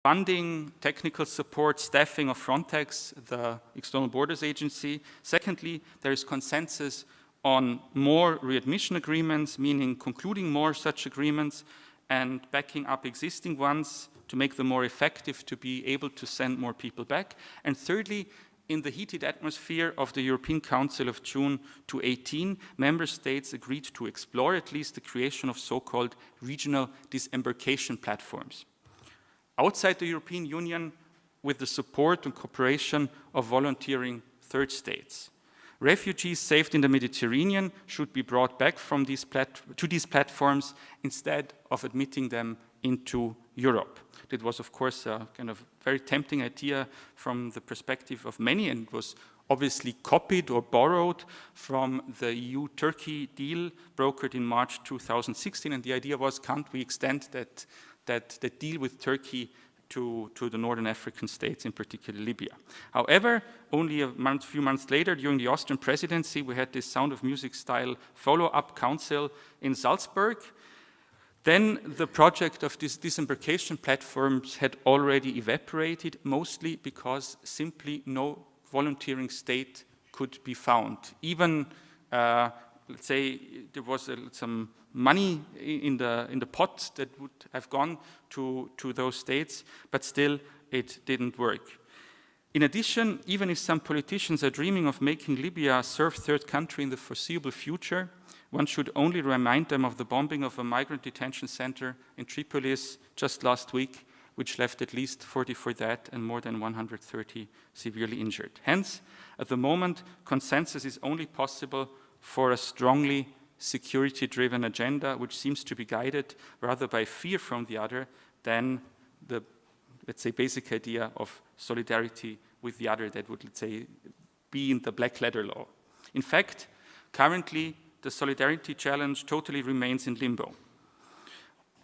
funding, technical support, staffing of Frontex, the external borders agency. Secondly, there is consensus on more readmission agreements, meaning concluding more such agreements and backing up existing ones to make them more effective, to be able to send more people back. And thirdly, in the heated atmosphere of the European Council of June 2018, member states agreed to explore at least the creation of so-called regional disembarkation platforms outside the European Union with the support and cooperation of volunteering third states. Refugees saved in the Mediterranean should be brought back from to these platforms instead of admitting them into Europe. It was, of course, a kind of very tempting idea from the perspective of many, and was obviously copied or borrowed from the EU-Turkey deal brokered in March 2016. And the idea was, can't we extend that deal with Turkey to the northern African states, in particular Libya. However, only a few months later, during the Austrian presidency, we had this Sound of Music style follow-up council in Salzburg. Then the project of these disembarkation platforms had already evaporated, mostly because simply no volunteering state could be found. Even, let's say, there was some money in the pot that would have gone to those states, but still it didn't work. In addition, even if some politicians are dreaming of making Libya a served third country in the foreseeable future, one should only remind them of the bombing of a migrant detention center in Tripolis just last week, which left at least 44 dead and more than 130 severely injured. Hence, at the moment, consensus is only possible for a strongly security-driven agenda, which seems to be guided rather by fear from the other than the, let's say, basic idea of solidarity with the other that would, let's say, be in the black letter law. In fact, currently, the solidarity challenge totally remains in limbo.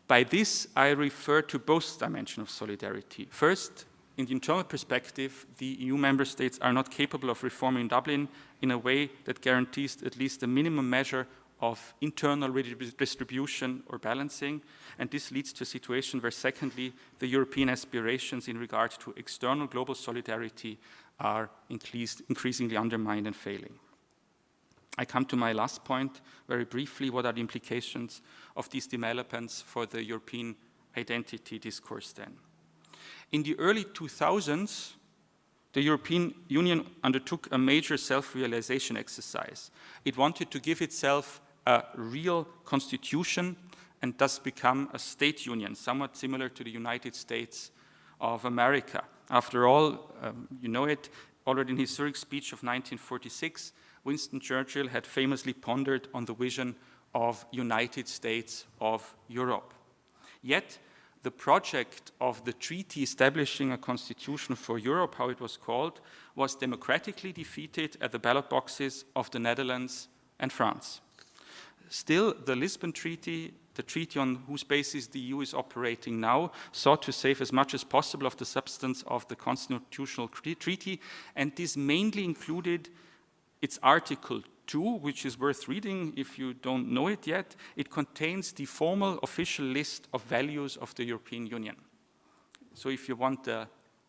By this, I refer to both dimensions of solidarity. First, in the internal perspective, the EU member states are not capable of reforming Dublin in a way that guarantees at least a minimum measure of internal redistribution or balancing, and this leads to a situation where, secondly, the European aspirations in regard to external global solidarity are increasingly undermined and failing. I come to my last point very briefly. What are the implications of these developments for the European identity discourse then? In the early 2000s, the European Union undertook a major self-realization exercise. It wanted to give itself a real constitution and thus become a state union, somewhat similar to the United States of America. After all, you know it, already in his historic speech of 1946, Winston Churchill had famously pondered on the vision of United States of Europe. Yet, the project of the treaty establishing a constitution for Europe, how it was called, was democratically defeated at the ballot boxes of the Netherlands and France. Still, the Lisbon Treaty, the treaty on whose basis the EU is operating now, sought to save as much as possible of the substance of the constitutional treaty, and this mainly included its Article 2, which is worth reading if you don't know it yet. It contains the formal official list of values of the European Union. So if you want the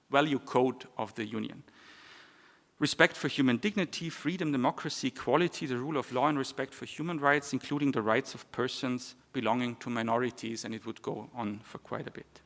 value code of the Union. Respect for human dignity, freedom, democracy, equality, the rule of law, and respect for human rights, including the rights of persons belonging to minorities, and it would go on for quite a bit.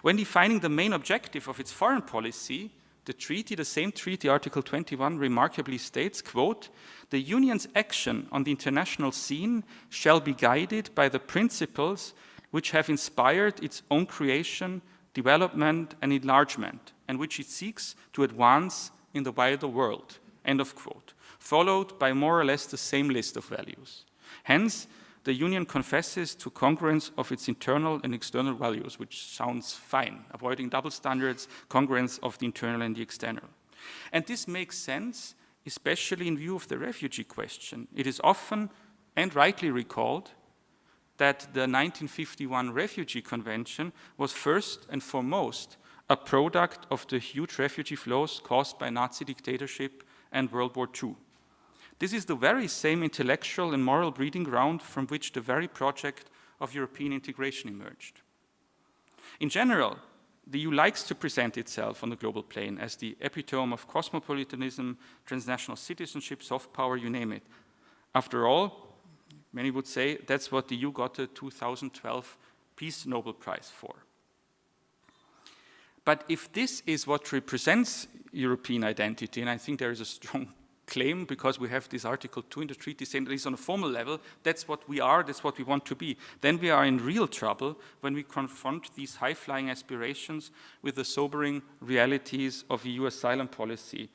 When defining the main objective of its foreign policy, the treaty, the same treaty, Article 21, remarkably states, quote, "The Union's action on the international scene shall be guided by the principles which have inspired its own creation, development, and enlargement, and which it seeks to advance in the wider world," end of quote, followed by more or less the same list of values. Hence, the Union confesses to congruence of its internal and external values, which sounds fine, avoiding double standards, congruence of the internal and the external. And this makes sense, especially in view of the refugee question. It is often and rightly recalled that the 1951 Refugee Convention was first and foremost a product of the huge refugee flows caused by Nazi dictatorship and World War II. This is the very same intellectual and moral breeding ground from which the very project of European integration emerged. In general, The EU likes to present itself on the global plane as the epitome of cosmopolitanism, transnational citizenship, soft power, you name it. After all, many would say that's what the EU got the 2012 Peace Nobel Prize for. But if this is what represents European identity, and I think there is a strong claim because we have this Article 2 in the treaty saying at least on a formal level, that's what we are, that's what we want to be, then we are in real trouble when we confront these high-flying aspirations with the sobering realities of EU asylum policy,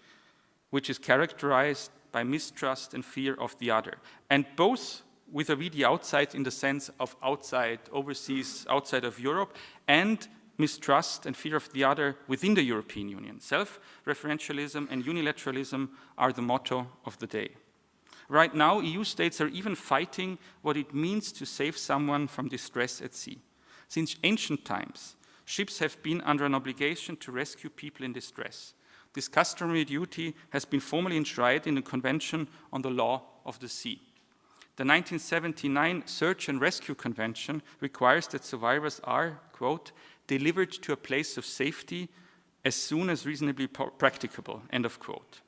which is characterized by mistrust and fear of the other. And both with a the outside in the sense of outside, overseas, outside of Europe, and mistrust and fear of the other within the European Union. Self-referentialism and unilateralism are the motto of the day. Right now, EU states are even fighting what it means to save someone from distress at sea. Since ancient times, ships have been under an obligation to rescue people in distress. This customary duty has been formally enshrined in the Convention on the Law of the Sea. The 1979 Search and Rescue Convention requires that survivors are, quote, delivered to a place of safety as soon as reasonably practicable, end of quote.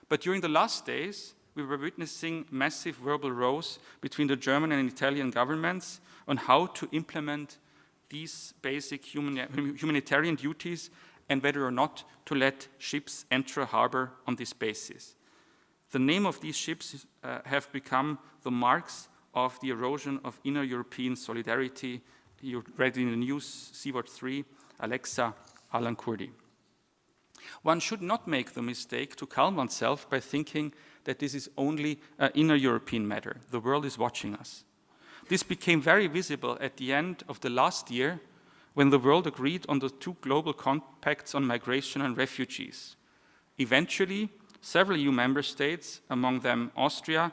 But during the last days, we were witnessing massive verbal rows between the German and Italian governments on how to implement these basic humanitarian duties and whether or not to let ships enter a harbor on this basis. The name of these ships have become the marks of the erosion of inner European solidarity. You read in the news, Seaward 3, Alexa, Alan Kurdi. One should not make the mistake to calm oneself by thinking that this is only an inner European matter. The world is watching us. This became very visible at the end of the last year when the world agreed on the 2 global compacts on migration and refugees. Eventually, several EU member states, among them Austria,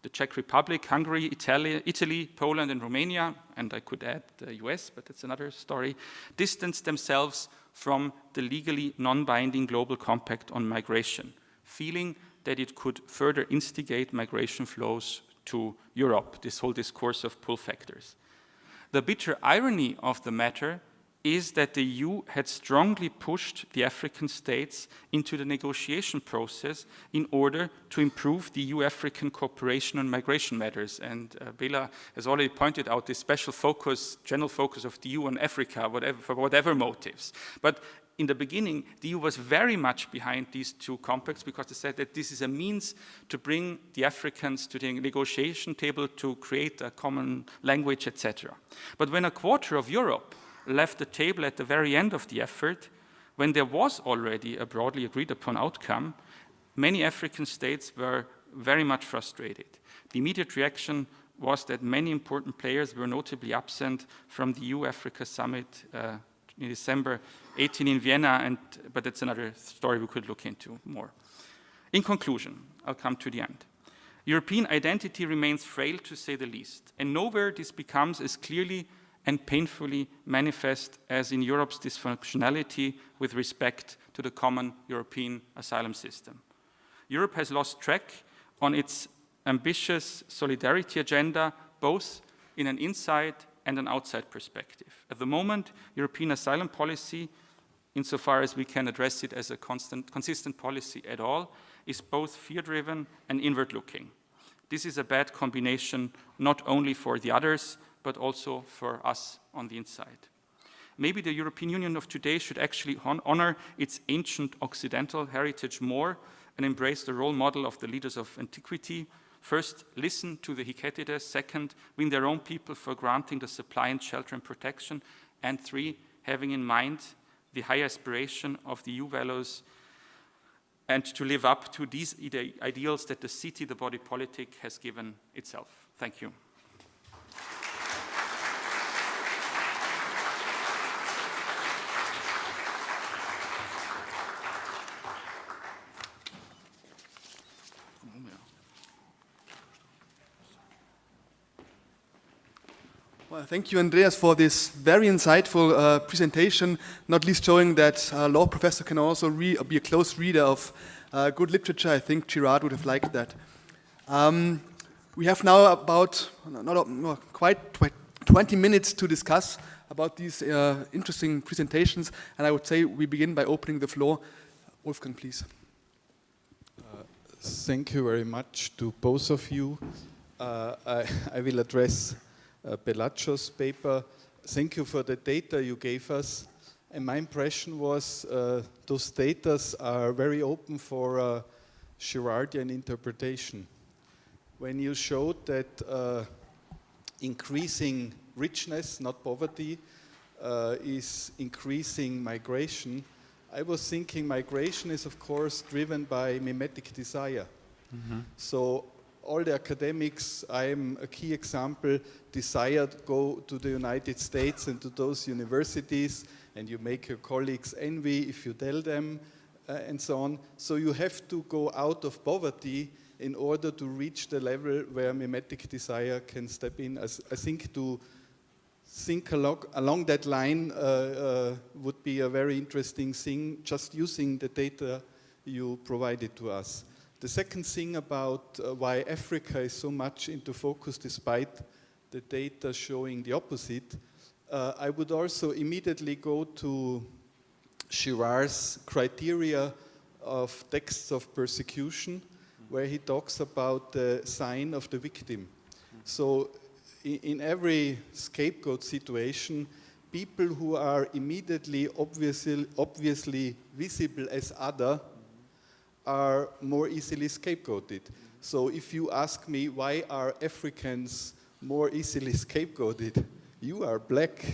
the Czech Republic, Hungary, Italy, Poland, and Romania, and I could add the US, but that's another story, distanced themselves from the legally non-binding global compact on migration, feeling that it could further instigate migration flows to Europe, this whole discourse of pull factors. The bitter irony of the matter is that the EU had strongly pushed the African states into the negotiation process in order to improve the EU-African cooperation on migration matters. And Bela has already pointed out this special focus, general focus of the EU on Africa, for whatever motives. But in the beginning, the EU was very much behind these 2 compacts because they said that this is a means to bring the Africans to the negotiation table to create a common language, etc. But when a quarter of Europe left the table at the very end of the effort, when there was already a broadly agreed upon outcome, many African states were very much frustrated. The immediate reaction was that many important players were notably absent from the EU-Africa summit in December 18 in Vienna, but that's another story we could look into more. In conclusion, I'll come to the end. European identity remains frail to say the least, and nowhere this becomes as clearly and painfully manifest as in Europe's dysfunctionality with respect to the common European asylum system. Europe has lost track on its ambitious solidarity agenda, both in an inside and an outside perspective. At the moment, European asylum policy, insofar as we can address it as a consistent policy at all, is both fear-driven and inward-looking. This is a bad combination not only for the others, but also for us on the inside. Maybe the European Union of today should actually honor its ancient Occidental heritage more and embrace the role model of the leaders of antiquity. First, listen to the Hyketides. Second, win their own people for granting the supply and shelter and protection. And 3, having in mind the high aspiration of the EU values and to live up to these ideals that the city, the body politic, has given itself. Thank you. Well, thank you, Andreas, for this very insightful presentation, not least showing that a law professor can also be a close reader of good literature. I think Girard would have liked that. We have now about quite 20 minutes to discuss about these interesting presentations. And I would say we begin by opening the floor. Wolfgang, please. Thank you very much to both of you. I will address Belachew's paper. Thank you for the data you gave us. And my impression was those data are very open for Girardian interpretation. When you showed that increasing richness, not poverty, is increasing migration, I was thinking migration is of course driven by mimetic desire. Mm-hmm. So all the academics, I am a key example, desire to go to the United States and to those universities, and you make your colleagues envy if you tell them, and so on. So you have to go out of poverty in order to reach the level where mimetic desire can step in. I think to think along that line would be a very interesting thing, just using the data you provided to us. The second thing about why Africa is so much into focus despite the data showing the opposite, I would also immediately go to Girard's criteria of texts of persecution, where he talks about the sign of the victim. So in every scapegoat situation, people who are immediately obviously visible as other are more easily scapegoated. So if you ask me why are Africans more easily scapegoated, you are black,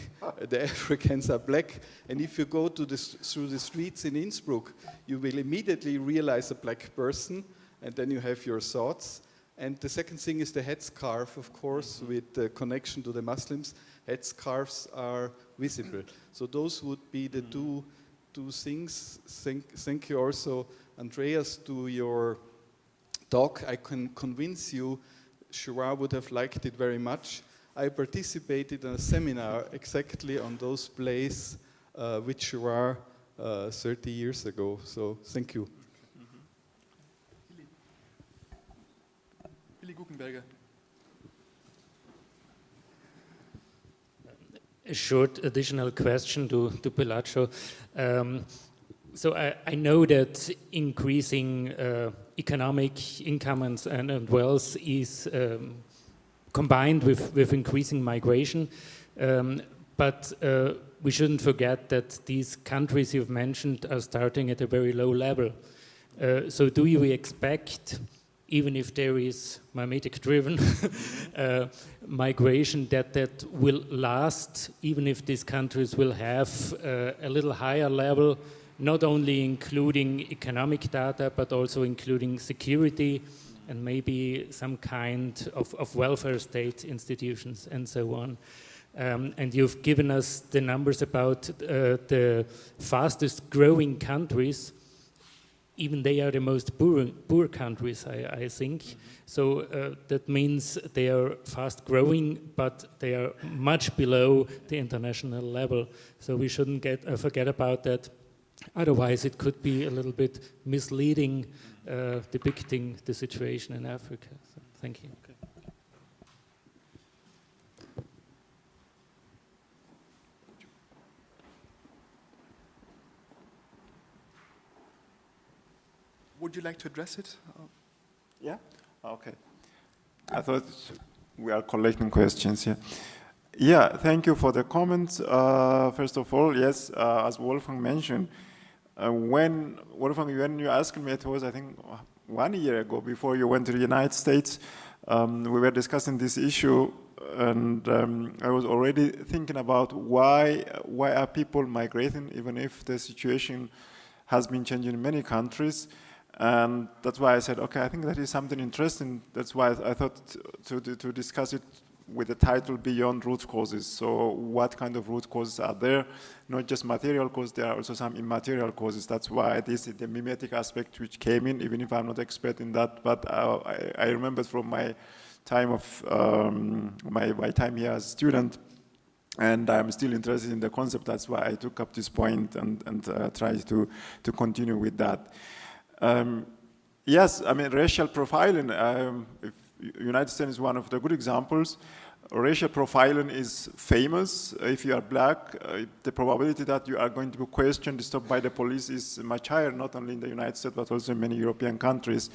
the Africans are black, and if you go through the streets in Innsbruck, you will immediately realize a black person, and then you have your thoughts. And the second thing is the headscarf, of course, with the connection to the Muslims. Headscarves are visible. So those would be the two things. Thank you also, Andreas, to your talk. I can convince you Girard would have liked it very much. I participated in a seminar exactly on those plays with Girard 30 years ago. So thank you. A short additional question to Belachew. So I know that increasing economic income and wealth is combined with increasing migration, but we shouldn't forget that these countries you've mentioned are starting at a very low level. So do you expect, even if there is mimetic-driven migration, that will last, even if these countries will have a little higher level, not only including economic data, but also including security and maybe some kind of welfare state institutions and so on. And you've given us the numbers about the fastest growing countries. Even they are the most poor countries, I think. Mm-hmm. So that means they are fast growing, but they are much below the international level. So we shouldn't forget about that. Otherwise, it could be a little bit misleading, depicting the situation in Africa. So, thank you. Okay. Would you like to address it? Yeah? Okay. I thought we are collecting questions here. Yeah, thank you for the comments. First of all, yes, as Wolfgang mentioned, when you asked me, it was, I think, 1 year ago, before you went to the United States, we were discussing this issue, and I was already thinking about why are people migrating, even if the situation has been changing in many countries. And that's why I said, okay, I think that is something interesting. That's why I thought to discuss it with the title Beyond Root Causes. So what kind of root causes are there? Not just material causes, there are also some immaterial causes. That's why this is the mimetic aspect which came in, even if I'm not expert in that. But I remember from my time my time here as a student, and I'm still interested in the concept. That's why I took up this point and tried to continue with that. Yes, I mean, racial profiling, United States is one of the good examples. racial profiling is famous. If you are black, the probability that you are going to be questioned, stopped by the police is much higher, not only in the United States, but also in many European countries.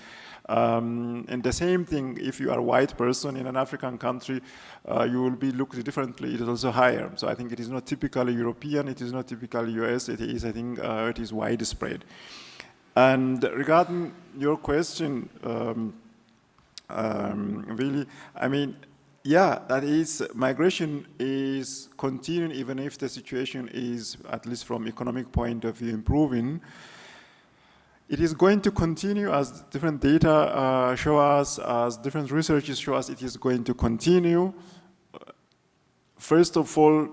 And the same thing, if you are a white person in an African country, you will be looked differently, it is also higher. So I think it is not typically European, it is not typically US, it is, I think, it is widespread. And regarding your question, really, I mean, yeah, that is, migration is continuing even if the situation is, at least from economic point of view, improving. It is going to continue as different data show us, as different researches show us, it is going to continue. First of all,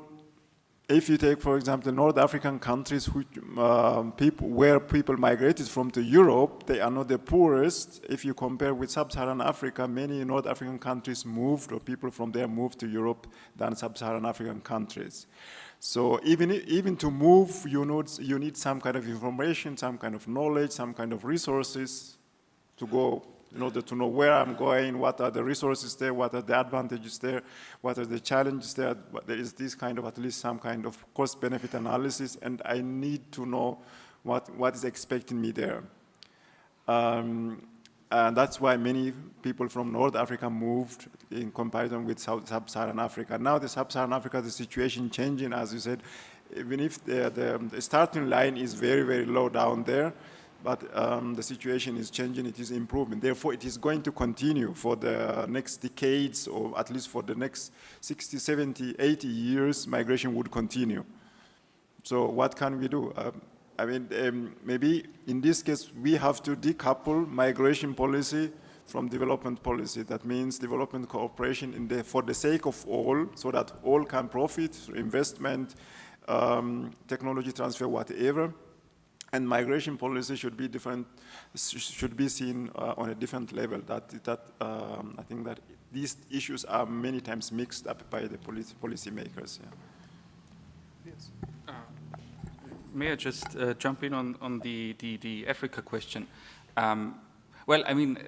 if you take, for example, North African countries where people migrated from to Europe, they are not the poorest. If you compare with Sub-Saharan Africa, many North African countries moved, or people from there moved to Europe than Sub-Saharan African countries. So even to move, you need some kind of information, some kind of knowledge, some kind of resources to go, in order to know where I'm going, what are the resources there, what are the advantages there, what are the challenges there. There is this kind of, at least some kind of cost-benefit analysis, and I need to know what is expecting me there. And that's why many people from North Africa moved in comparison with Sub-Saharan Africa. Now the Sub-Saharan Africa, the situation changing, as you said, even if the starting line is very, very low down there, but the situation is changing, it is improving. Therefore, it is going to continue for the next decades, or at least for the next 60, 70, 80 years, migration would continue. So what can we do? I mean, maybe in this case, we have to decouple migration policy from development policy. That means development cooperation for the sake of all, so that all can profit, investment, technology transfer, whatever. And migration policy should be different, should be seen on a different level. I think that these issues are many times mixed up by the policy makers. Yeah. Yes. May I just jump in on the Africa question? Well, I mean,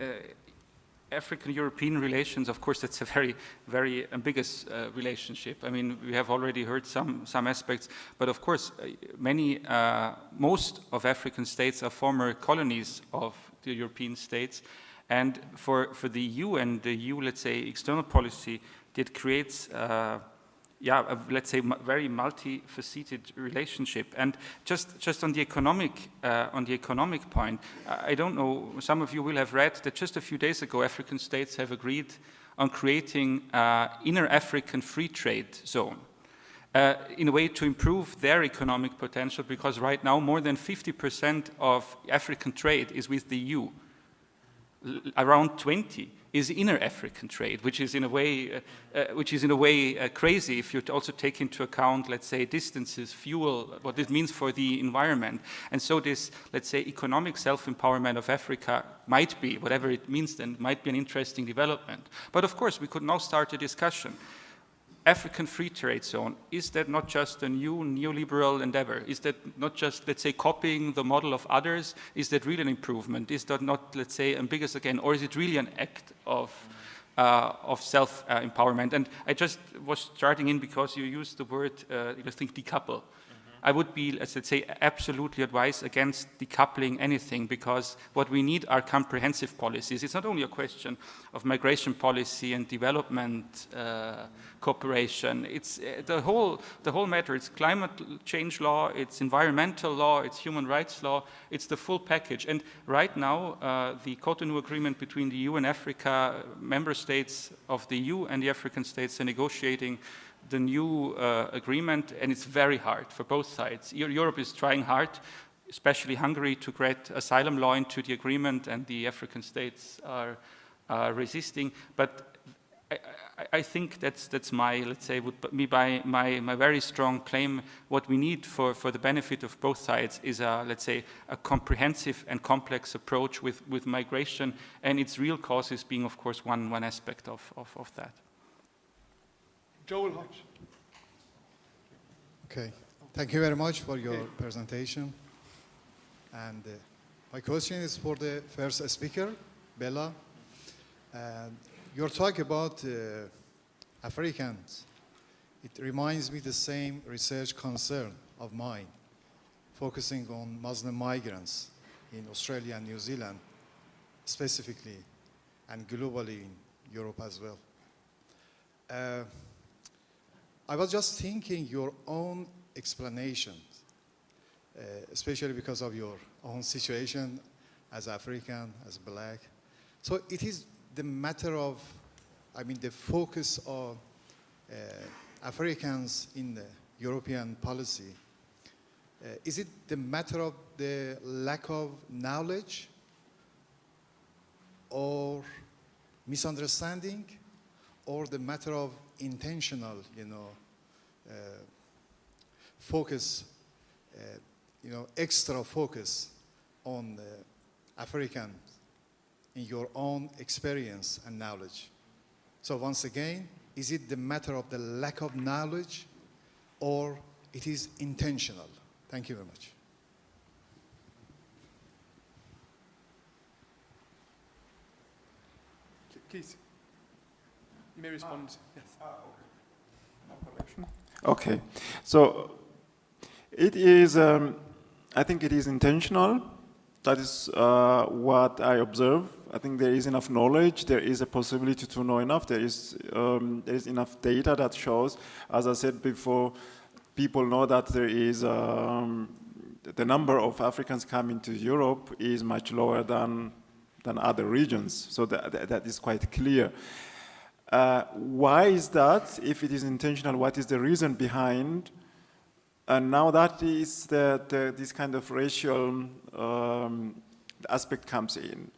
African-European relations, of course, that's a very, very ambiguous relationship. I mean, we have already heard some aspects, but of course, most of African states are former colonies of the European states, and for the EU and the EU, let's say, external policy, it creates let's say, very multifaceted relationship. And just on the economic point, I don't know, some of you will have read that just a few days ago, African states have agreed on creating inner African free trade zone in a way to improve their economic potential, because right now more than 50% of African trade is with the EU. Around 20 is inner African trade, which is in a way crazy if you also take into account, let's say, distances, fuel, what this means for the environment. And so this, let's say, economic self-empowerment of Africa might be, whatever it means then, might be an interesting development. But of course, we could now start a discussion. African free trade zone, is that not just a new neoliberal endeavor? Is that not just, let's say, copying the model of others? Is that really an improvement? Is that not, let's say, ambiguous again? Or is it really an act of self-empowerment? And I just was starting in because you used the word, I think, decouple. I would be, let's say, absolutely advise against decoupling anything, because what we need are comprehensive policies. It's not only a question of migration policy and development cooperation. It's the whole matter. It's climate change law, it's environmental law, it's human rights law. It's the full package. And right now, the Cotonou Agreement between the EU and Africa, member states of the EU and the African states are negotiating the new agreement, and it's very hard for both sides. Europe is trying hard, especially Hungary, to get asylum law into the agreement, and the African states are resisting. But I think that's my, let's say, would be my very strong claim. What we need for the benefit of both sides is let's say, a comprehensive and complex approach with migration, and its real causes being, of course, one aspect of that. Joel Hodge. Okay, thank you very much for your presentation. And my question is for the first speaker, Bella. You're talking about Africans, it reminds me the same research concern of mine, focusing on Muslim migrants in Australia and New Zealand specifically, and globally in Europe as well. I was just thinking your own explanations, especially because of your own situation as African, as black. So it is the matter of, I mean, the focus of Africans in the European policy. Is it the matter of the lack of knowledge or misunderstanding, or the matter of intentional, focus, extra focus on Africans in your own experience and knowledge? So once again, is it the matter of the lack of knowledge, or it is intentional? Thank you very much. Please, you may respond. Yes. Okay, so it is, I think it is intentional. That is what I observe. I think there is enough knowledge, there is a possibility to know enough, there is enough data that shows, as I said before, people know that there is, the number of Africans coming to Europe is much lower than other regions, so that is quite clear. Why is that? If it is intentional, what is the reason behind? And now that is this kind of racial aspect comes in.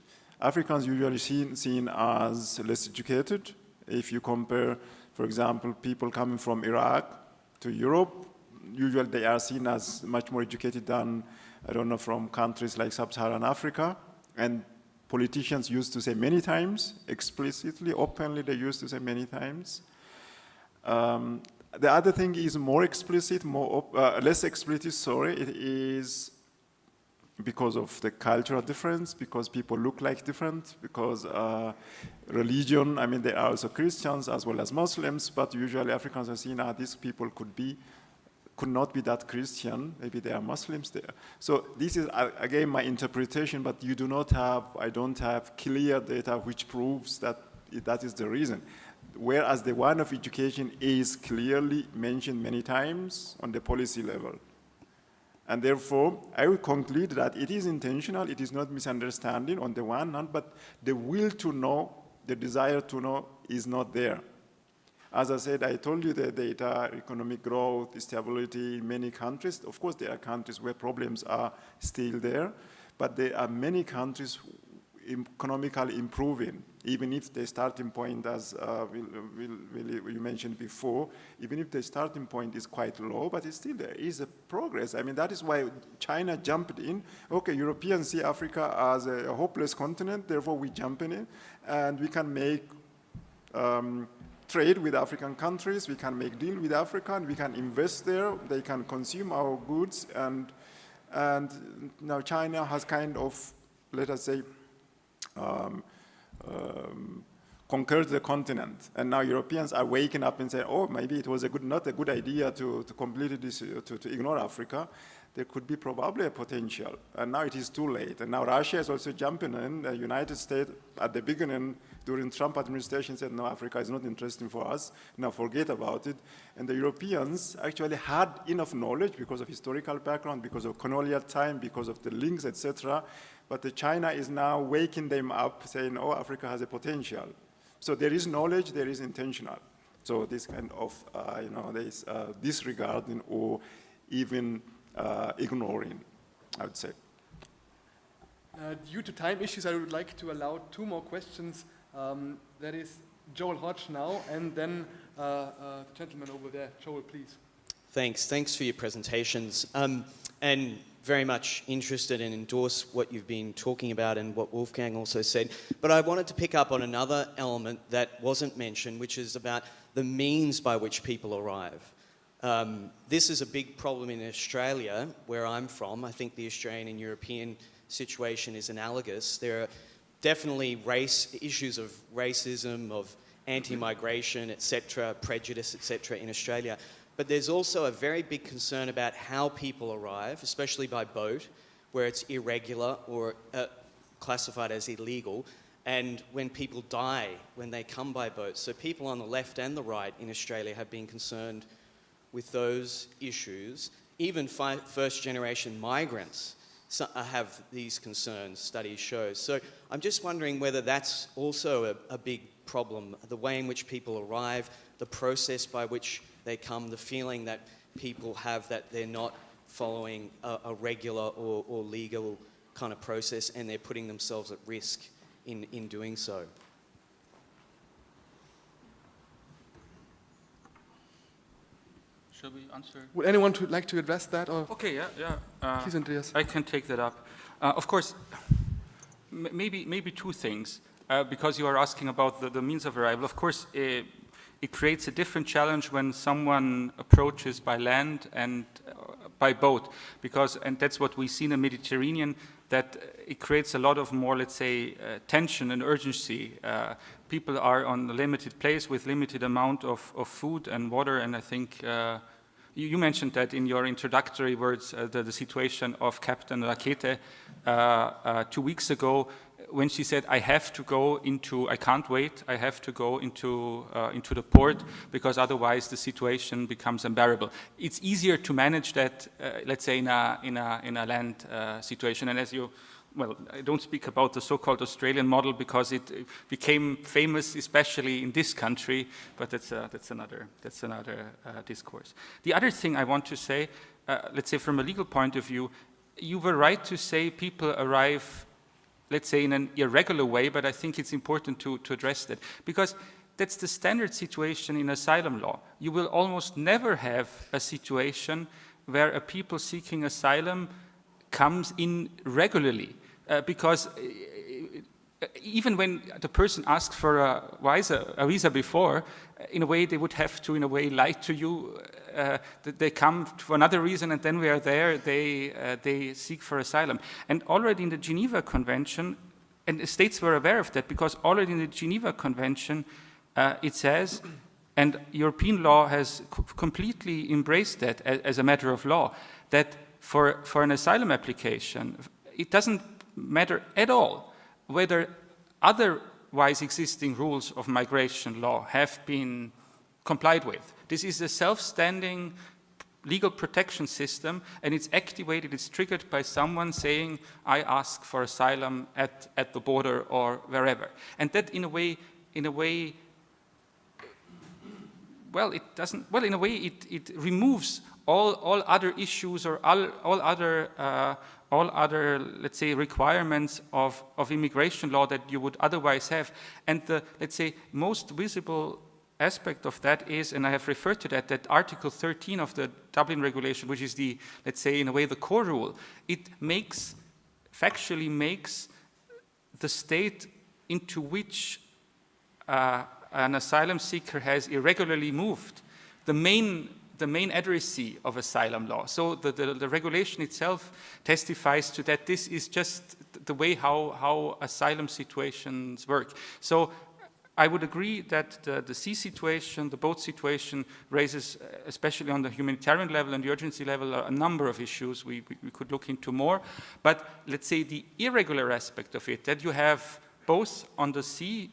Africans usually seen as less educated. If you compare, for example, people coming from Iraq to Europe, usually they are seen as much more educated than, I don't know, from countries like Sub-Saharan Africa. And politicians used to say many times, explicitly, openly, they used to say many times. The other thing is more explicit, less explicit, sorry, it is because of the cultural difference, because people look like different, because religion, I mean, there are also Christians as well as Muslims, but usually Africans are seen as these people could not be that Christian, maybe they are Muslims there. So this is, again, my interpretation, but you do not have, I don't have clear data which proves that that is the reason. Whereas the one of education is clearly mentioned many times on the policy level. And therefore, I would conclude that it is intentional, it is not misunderstanding on the one hand, but the will to know, the desire to know is not there. As I said, I told you the data, economic growth, stability in many countries. Of course, there are countries where problems are still there, but there are many countries economically improving, even if the starting point, as you mentioned before, even if the starting point is quite low, but it's still there is a progress. I mean, that is why China jumped in. Okay, Europeans see Africa as a hopeless continent, therefore we jump in it, and we can make trade with African countries, we can make deal with Africa, and we can invest there, they can consume our goods, and now China has kind of, let us say, conquered the continent, and now Europeans are waking up and saying, oh, maybe it was not a good idea to completely to ignore Africa. There could be probably a potential, and now it is too late. And now Russia is also jumping in. The United States, at the beginning, during Trump administration, said, no, Africa is not interesting for us. Now forget about it. And the Europeans actually had enough knowledge because of historical background, because of colonial time, because of the links, etc. But China is now waking them up, saying, oh, Africa has a potential. So there is knowledge, there is intentional. So this kind of, there is disregarding or even ignoring, I would say. Due to time issues, I would like to allow 2 more questions. That is Joel Hodge now, and then the gentleman over there. Joel, please. Thanks for your presentations. And very much interested and endorse what you've been talking about and what Wolfgang also said. But I wanted to pick up on another element that wasn't mentioned, which is about the means by which people arrive. This is a big problem in Australia, where I'm from. I think the Australian and European situation is analogous. There are definitely issues of racism, of anti-migration, etc., prejudice, etc., in Australia. But there's also a very big concern about how people arrive, especially by boat, where it's irregular or classified as illegal, and when people die when they come by boat. So people on the left and the right in Australia have been concerned with those issues. Even first-generation migrants have these concerns, studies show. So I'm just wondering whether that's also a big problem, the way in which people arrive, the process by which they come, the feeling that people have that they're not following a regular or legal kind of process, and they're putting themselves at risk in doing so. Shall we answer? Would anyone like to address that? Or Okay, yeah. please, Andreas. I can take that up. Of course, maybe two things, because you are asking about the means of arrival. Of course, it creates a different challenge when someone approaches by land and by boat, and that's what we see in the Mediterranean, that it creates a lot of more, let's say, tension and urgency. People are on a limited place with limited amount of food and water, and I think you mentioned that in your introductory words, the situation of Captain Rakete 2 weeks ago, when she said, I can't wait, I have to go into the port, because otherwise the situation becomes unbearable. It's easier to manage that, let's say, in a land situation. And as you, well, I don't speak about the so-called Australian model, because it became famous, especially in this country, but that's another discourse. The other thing I want to say, let's say from a legal point of view, you were right to say people arrive, let's say, in an irregular way, but I think it's important to address that, because that's the standard situation in asylum law. You will almost never have a situation where a people seeking asylum comes in regularly, because even when the person asks for a visa before, in a way they would have to, in a way, lie to you. They come for another reason, and then we are there, they seek for asylum. And already in the Geneva Convention, and the states were aware of that, because already in the Geneva Convention it says, and European law has completely embraced that as a matter of law, that for an asylum application, it doesn't matter at all whether otherwise existing rules of migration law have been complied with. This is a self-standing legal protection system, and it's activated, it's triggered by someone saying, I ask for asylum at the border or wherever. And that in a way, well, it doesn't, well, in a way it removes all other issues or all other, let's say, requirements of immigration law that you would otherwise have. And the, let's say, most visible aspect of that is, and I have referred to that Article 13 of the Dublin Regulation, which is the, let's say, in a way, the core rule, it factually makes the state into which an asylum seeker has irregularly moved the main addressee of asylum law. So the regulation itself testifies to that. This is just the way how asylum situations work. So I would agree that the sea situation, the boat situation, raises, especially on the humanitarian level and the urgency level, a number of issues we could look into more. But let's say the irregular aspect of it, that you have both on the sea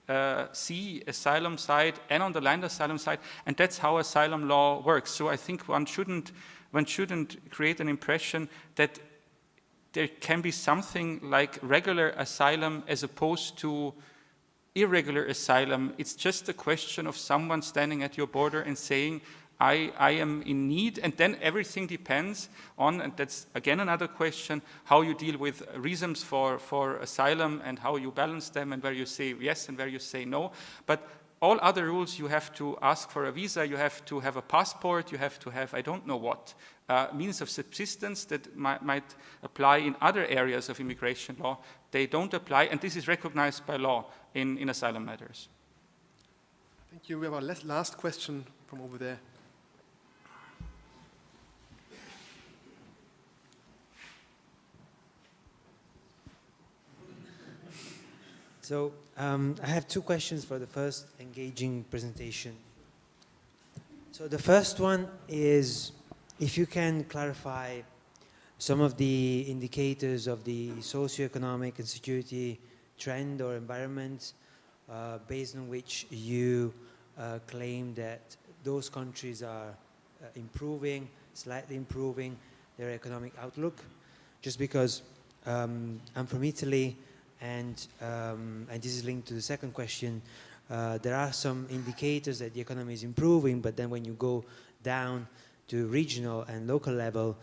asylum side and on the land asylum side, and that's how asylum law works. So I think one shouldn't create an impression that there can be something like regular asylum as opposed to irregular asylum. It's just a question of someone standing at your border and saying, I am in need, and then everything depends on, and that's again another question, how you deal with reasons for asylum and how you balance them, and where you say yes and where you say no. But all other rules, you have to ask for a visa, you have to have a passport, you have to have, I don't know what, means of subsistence that might apply in other areas of immigration law. They don't apply, and this is recognized by law in asylum matters. Thank you. We have our last question from over there. So I have two questions for the first engaging presentation. So the first one is if you can clarify some of the indicators of the socioeconomic and security trend or environment based on which you claim that those countries are improving, slightly improving their economic outlook. Just because I'm from Italy, and this is linked to the second question, there are some indicators that the economy is improving, but then when you go down to regional and local level,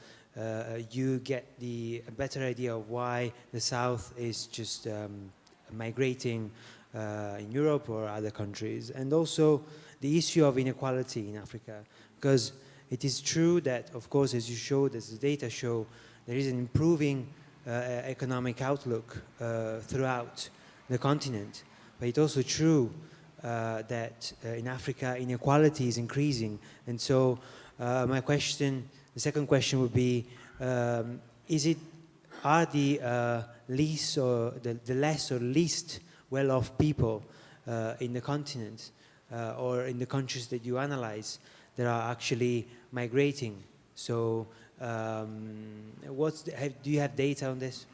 you get a better idea of why the South is just migrating in Europe or other countries. And also the issue of inequality in Africa, because it is true that, of course, as you showed, as the data show, there is an improving economic outlook throughout the continent. But it's also true that in Africa, inequality is increasing. And so my question, the second question would be, are the least or the less or least well-off people in the continent or in the countries that you analyze that are actually migrating? So do you have data on this?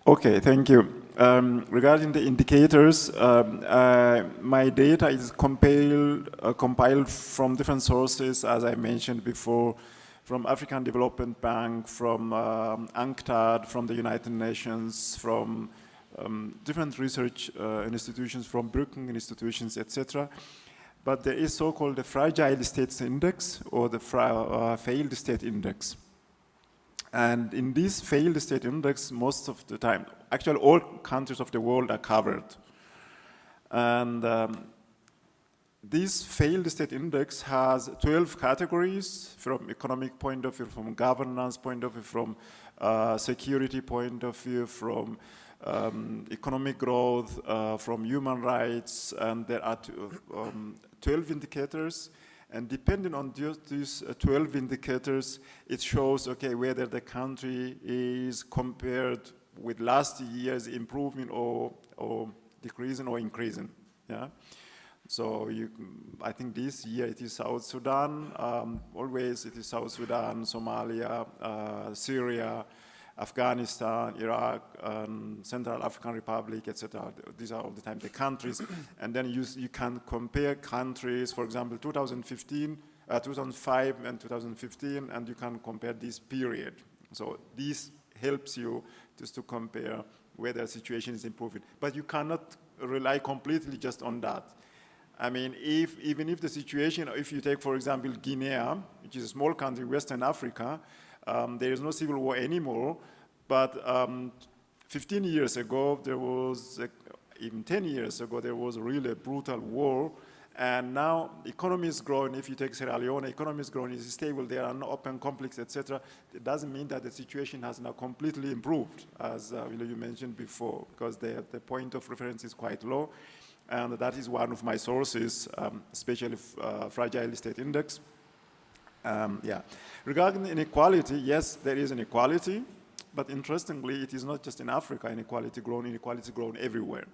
Okay, thank you. Regarding the indicators, my data is compiled from different sources, as I mentioned before, from African Development Bank, from UNCTAD, from the United Nations, from different research institutions, from Brookings institutions, etc. But there is so-called the Fragile States Index or the Failed State Index. And in this Failed State Index, most of the time, actually all countries of the world are covered. And this Failed State Index has 12 categories from economic point of view, from governance point of view, from security point of view, from economic growth, from human rights, and there are 12 indicators. And depending on these 12 indicators, it shows, okay, whether the country is compared with last year's improving or decreasing or increasing, yeah? So I think this year it is South Sudan, always it is South Sudan, Somalia, Syria, Afghanistan, Iraq, Central African Republic, etc. These are all the time the countries. And then you can compare countries, for example, 2005 and 2015, and you can compare this period. So this helps you just to compare whether the situation is improving. But you cannot rely completely just on that. I mean, even if the situation, if you take, for example, Guinea, which is a small country, Western Africa, there is no civil war anymore, but 15 years ago, there was, even 10 years ago, there was really a brutal war, and now economy is growing. If you take Sierra Leone, economy is growing, it's stable, there are no open conflicts, etc. It doesn't mean that the situation has now completely improved, as you mentioned before, because the point of reference is quite low, and that is one of my sources, especially Fragile State Index. Yeah. Regarding inequality, yes, there is inequality, but interestingly, it is not just in Africa inequality grown everywhere.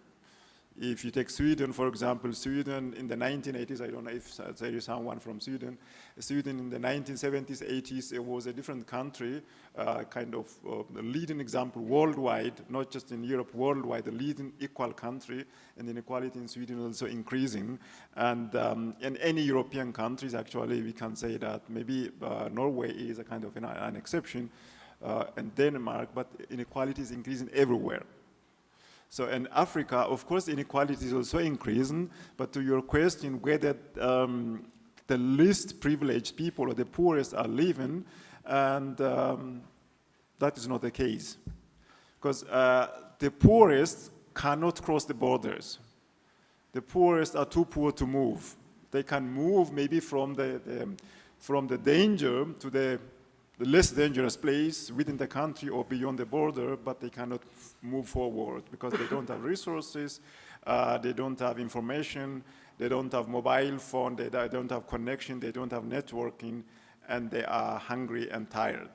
If you take Sweden, for example, Sweden in the 1980s, I don't know if there is someone from Sweden, Sweden in the 1970s, 80s, it was a different country, kind of a leading example worldwide, not just in Europe, worldwide, a leading equal country, and inequality in Sweden also increasing. And in any European countries, actually, we can say that maybe Norway is a kind of an exception, and Denmark, but inequality is increasing everywhere. So in Africa, of course, inequality is also increasing, but to your question whether the least privileged people or the poorest are living, and that is not the case. Because the poorest cannot cross the borders. The poorest are too poor to move. They can move maybe from the danger to the less dangerous place within the country or beyond the border, but they cannot move forward because they don't have resources, they don't have information, they don't have mobile phone, they don't have connection, they don't have networking, and they are hungry and tired.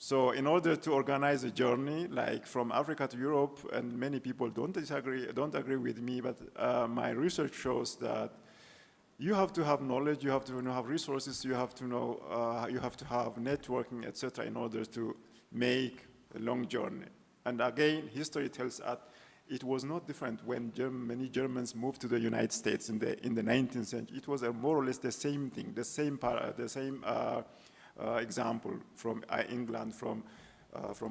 So in order to organize a journey, like from Africa to Europe, and many people don't agree with me, but my research shows that you have to have knowledge, you have to have resources, you have to know, you have to have networking, etc., in order to make a long journey. And again, history tells us it was not different when many Germans moved to the United States in the 19th century. It was more or less the same thing, the same example from England, from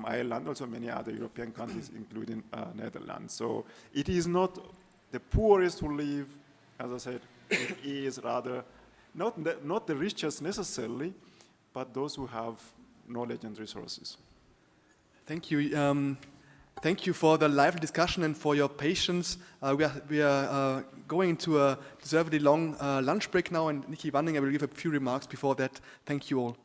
Ireland, also many other European countries, including Netherlands. So it is not the poorest who live, as I said, it is rather not the richest necessarily, but those who have knowledge and resources. Thank you. Thank you for the lively discussion and for your patience. We are going to a deservedly long lunch break now, and Nikki Wanninger will give a few remarks before that. Thank you all.